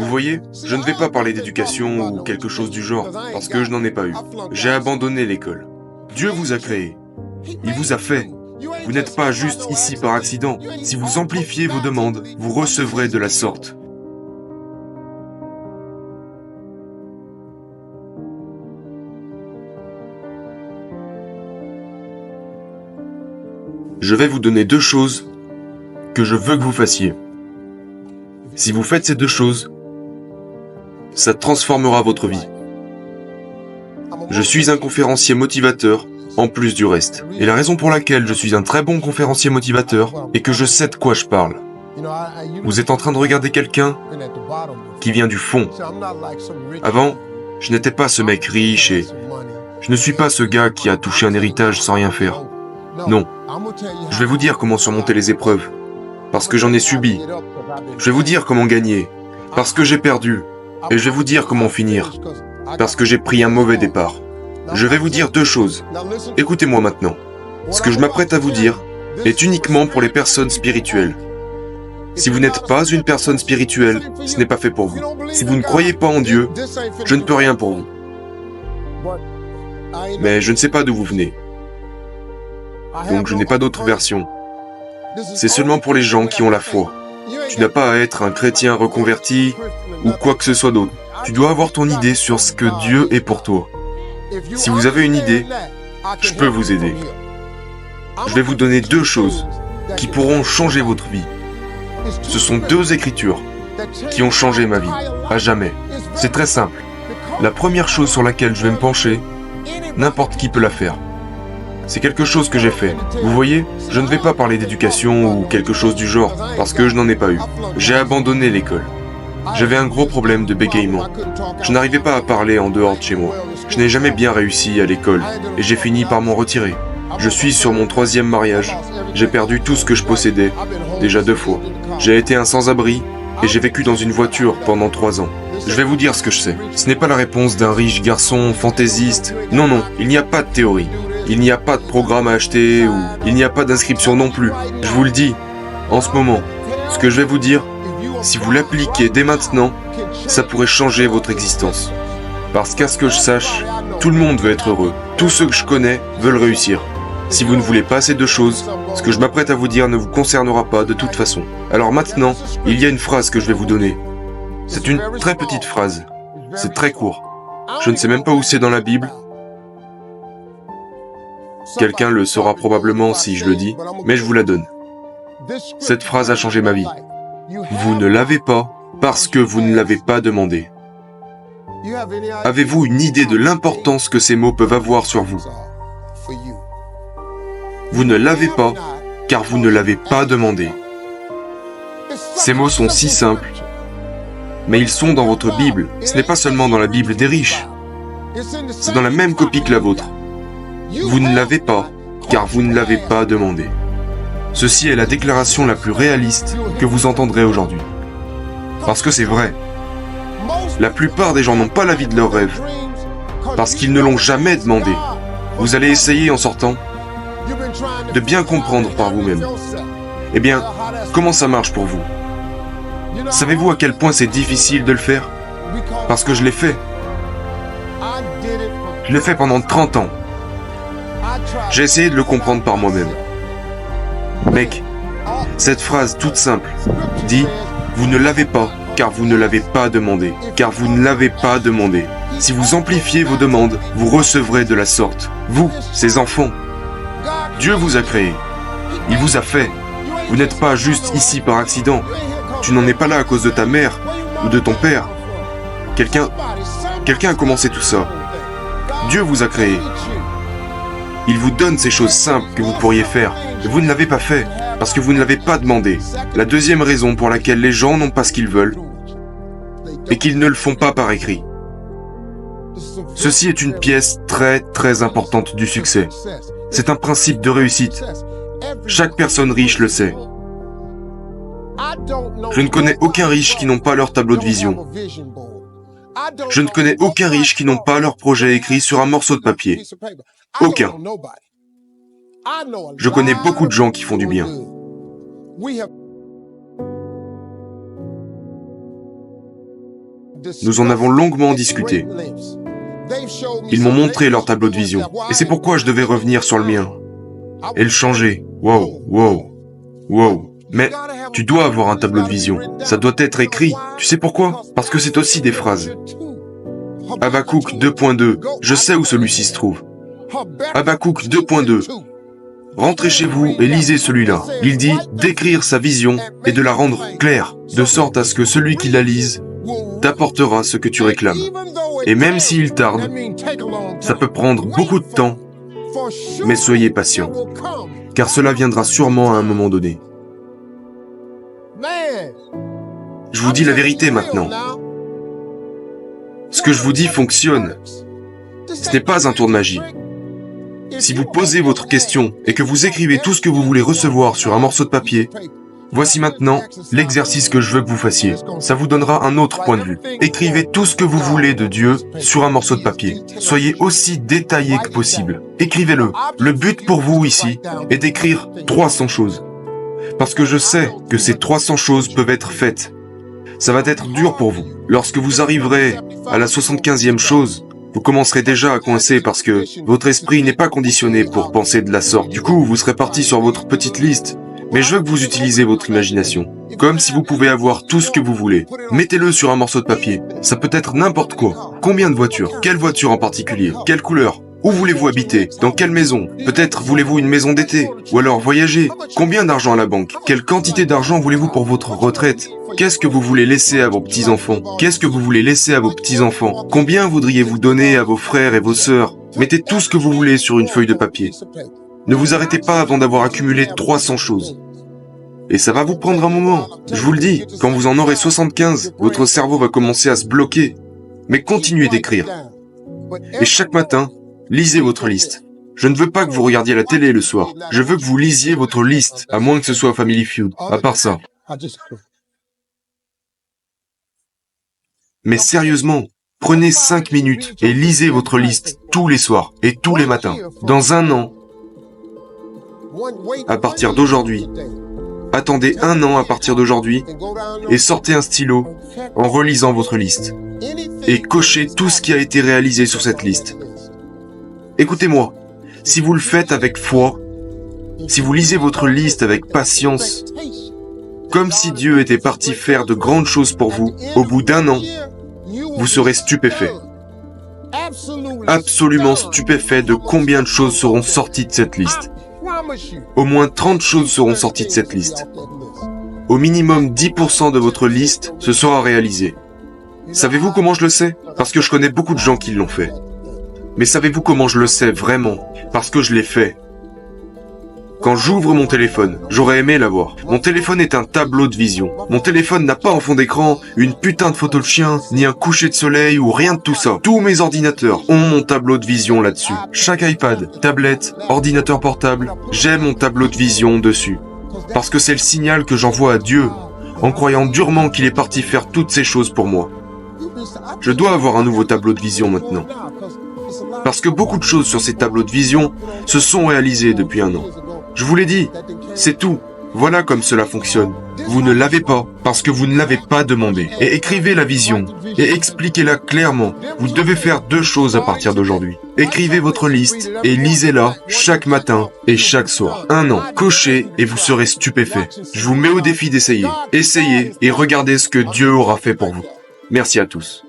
voyez, je ne vais pas parler d'éducation ou quelque chose du genre, parce que je n'en ai pas eu. J'ai abandonné l'école. Dieu vous a créé. Il vous a fait. Vous n'êtes pas juste ici par accident. Si vous amplifiez vos demandes, vous recevrez de la sorte. Je vais vous donner deux choses que je veux que vous fassiez. Si vous faites ces deux choses, ça transformera votre vie. Je suis un conférencier motivateur, en plus du reste. Et la raison pour laquelle je suis un très bon conférencier motivateur est que je sais de quoi je parle. Vous êtes en train de regarder quelqu'un qui vient du fond. Avant, je n'étais pas ce mec riche et je ne suis pas ce gars qui a touché un héritage sans rien faire. Non. Je vais vous dire comment surmonter les épreuves, parce que j'en ai subi. Je vais vous dire comment gagner, parce que j'ai perdu. Et je vais vous dire comment finir, parce que j'ai pris un mauvais départ. Je vais vous dire deux choses. Écoutez-moi maintenant. Ce que je m'apprête à vous dire est uniquement pour les personnes spirituelles. Si vous n'êtes pas une personne spirituelle, ce n'est pas fait pour vous. Si vous ne croyez pas en Dieu, je ne peux rien pour vous. Mais je ne sais pas d'où vous venez. Donc je n'ai pas d'autre version. C'est seulement pour les gens qui ont la foi. Tu n'as pas à être un chrétien reconverti ou quoi que ce soit d'autre. Tu dois avoir ton idée sur ce que Dieu est pour toi. Si vous avez une idée, je peux vous aider. Je vais vous donner deux choses qui pourront changer votre vie. Ce sont deux écritures qui ont changé ma vie, à jamais. C'est très simple. La première chose sur laquelle je vais me pencher, n'importe qui peut la faire. C'est quelque chose que j'ai fait. Vous voyez, je ne vais pas parler d'éducation ou quelque chose du genre, parce que je n'en ai pas eu. J'ai abandonné l'école. J'avais un gros problème de bégaiement. Je n'arrivais pas à parler en dehors de chez moi. Je n'ai jamais bien réussi à l'école, et j'ai fini par m'en retirer. Je suis sur mon 3e mariage. J'ai perdu tout ce que je possédais, déjà 2 fois. J'ai été un sans-abri, et j'ai vécu dans une voiture pendant 3 ans. Je vais vous dire ce que je sais. Ce n'est pas la réponse d'un riche garçon fantaisiste. Non, non, il n'y a pas de théorie. Il n'y a pas de programme à acheter ou il n'y a pas d'inscription non plus. Je vous le dis, en ce moment, ce que je vais vous dire, si vous l'appliquez dès maintenant, ça pourrait changer votre existence. Parce qu'à ce que je sache, tout le monde veut être heureux. Tous ceux que je connais veulent réussir. Si vous ne voulez pas ces deux choses, ce que je m'apprête à vous dire ne vous concernera pas de toute façon. Alors maintenant, il y a une phrase que je vais vous donner. C'est une très petite phrase. C'est très court. Je ne sais même pas où c'est dans la Bible. Quelqu'un le saura probablement si je le dis, mais je vous la donne. Cette phrase a changé ma vie. Vous ne l'avez pas parce que vous ne l'avez pas demandé. Avez-vous une idée de l'importance que ces mots peuvent avoir sur vous? Vous ne l'avez pas car vous ne l'avez pas demandé. Ces mots sont si simples, mais ils sont dans votre Bible. Ce n'est pas seulement dans la Bible des riches. C'est dans la même copie que la vôtre. Vous ne l'avez pas, car vous ne l'avez pas demandé. Ceci est la déclaration la plus réaliste que vous entendrez aujourd'hui. Parce que c'est vrai. La plupart des gens n'ont pas la vie de leurs rêves, parce qu'ils ne l'ont jamais demandé. Vous allez essayer en sortant de bien comprendre par vous-même. Eh bien, comment ça marche pour vous? Savez-vous à quel point c'est difficile de le faire? Parce que je l'ai fait. Je l'ai fait pendant 30 ans. J'ai essayé de le comprendre par moi-même. Mec, cette phrase toute simple dit « Vous ne l'avez pas, car vous ne l'avez pas demandé. Car vous ne l'avez pas demandé. Si vous amplifiez vos demandes, vous recevrez de la sorte. Vous, ces enfants. Dieu vous a créé. Il vous a fait. Vous n'êtes pas juste ici par accident. Tu n'en es pas là à cause de ta mère ou de ton père. Quelqu'un a commencé tout ça. Dieu vous a créé. Il vous donne ces choses simples que vous pourriez faire. Et vous ne l'avez pas fait, parce que vous ne l'avez pas demandé. La deuxième raison pour laquelle les gens n'ont pas ce qu'ils veulent, est qu'ils ne le font pas par écrit. Ceci est une pièce très très importante du succès. C'est un principe de réussite. Chaque personne riche le sait. Je ne connais aucun riche qui n'ont pas leur tableau de vision. Je ne connais aucun riche qui n'ont pas leur projet écrit sur un morceau de papier. Aucun. Je connais beaucoup de gens qui font du bien. Nous en avons longuement discuté. Ils m'ont montré leur tableau de vision. Et c'est pourquoi je devais revenir sur le mien. Et le changer. Wow, wow, wow. Mais tu dois avoir un tableau de vision. Ça doit être écrit. Tu sais pourquoi? Parce que c'est aussi des phrases. Habakkuk 2.2. Je sais où celui-ci se trouve. Habakkuk 2.2. Rentrez chez vous et lisez celui-là. Il dit d'écrire sa vision et de la rendre claire, de sorte à ce que celui qui la lise t'apportera ce que tu réclames. Et même s'il tarde, ça peut prendre beaucoup de temps, mais soyez patient, car cela viendra sûrement à un moment donné. Je vous dis la vérité maintenant. Ce que je vous dis fonctionne. Ce n'est pas un tour de magie. Si vous posez votre question et que vous écrivez tout ce que vous voulez recevoir sur un morceau de papier, voici maintenant l'exercice que je veux que vous fassiez. Ça vous donnera un autre point de vue. Écrivez tout ce que vous voulez de Dieu sur un morceau de papier. Soyez aussi détaillé que possible. Écrivez-le. Le but pour vous ici est d'écrire 300 choses. Parce que je sais que ces 300 choses peuvent être faites. Ça va être dur pour vous. Lorsque vous arriverez à la 75e chose, vous commencerez déjà à coincer parce que votre esprit n'est pas conditionné pour penser de la sorte. Du coup, vous serez parti sur votre petite liste. Mais je veux que vous utilisez votre imagination. Comme si vous pouvez avoir tout ce que vous voulez. Mettez-le sur un morceau de papier. Ça peut être n'importe quoi. Combien de voitures? Quelle voiture en particulier? Quelle couleur? Où voulez-vous habiter? Dans quelle maison? Peut-être voulez-vous une maison d'été? Ou alors voyager? Combien d'argent à la banque? Quelle quantité d'argent voulez-vous pour votre retraite? Qu'est-ce que vous voulez laisser à vos petits-enfants? Qu'est-ce que vous voulez laisser à vos petits-enfants? Combien voudriez-vous donner à vos frères et vos sœurs? Mettez tout ce que vous voulez sur une feuille de papier. Ne vous arrêtez pas avant d'avoir accumulé 300 choses. Et ça va vous prendre un moment. Je vous le dis, quand vous en aurez 75, votre cerveau va commencer à se bloquer. Mais continuez d'écrire. Et chaque matin, lisez votre liste. Je ne veux pas que vous regardiez la télé le soir. Je veux que vous lisiez votre liste, à moins que ce soit Family Feud. À part ça. Mais sérieusement, prenez 5 minutes et lisez votre liste tous les soirs et tous les matins. Dans un an, à partir d'aujourd'hui, attendez un an à partir d'aujourd'hui et sortez un stylo en relisant votre liste. Et cochez tout ce qui a été réalisé sur cette liste. Écoutez-moi, si vous le faites avec foi, si vous lisez votre liste avec patience, comme si Dieu était parti faire de grandes choses pour vous, au bout d'un an, vous serez stupéfait. Absolument stupéfait de combien de choses seront sorties de cette liste. Au moins 30 choses seront sorties de cette liste. Au minimum 10% de votre liste se sera réalisé. Savez-vous comment je le sais? Parce que je connais beaucoup de gens qui l'ont fait. Mais savez-vous comment je le sais vraiment? Parce que je l'ai fait. Quand j'ouvre mon téléphone, j'aurais aimé l'avoir. Mon téléphone est un tableau de vision. Mon téléphone n'a pas en fond d'écran une putain de photo de chien, ni un coucher de soleil ou rien de tout ça. Tous mes ordinateurs ont mon tableau de vision là-dessus. Chaque iPad, tablette, ordinateur portable, j'ai mon tableau de vision dessus. Parce que c'est le signal que j'envoie à Dieu, en croyant durement qu'il est parti faire toutes ces choses pour moi. Je dois avoir un nouveau tableau de vision maintenant. Parce que beaucoup de choses sur ces tableaux de vision se sont réalisées depuis un an. Je vous l'ai dit, c'est tout. Voilà comme cela fonctionne. Vous ne l'avez pas parce que vous ne l'avez pas demandé. Et écrivez la vision et expliquez-la clairement. Vous devez faire 2 choses à partir d'aujourd'hui. Écrivez votre liste et lisez-la chaque matin et chaque soir. Un an, cochez et vous serez stupéfait. Je vous mets au défi d'essayer. Essayez et regardez ce que Dieu aura fait pour vous. Merci à tous.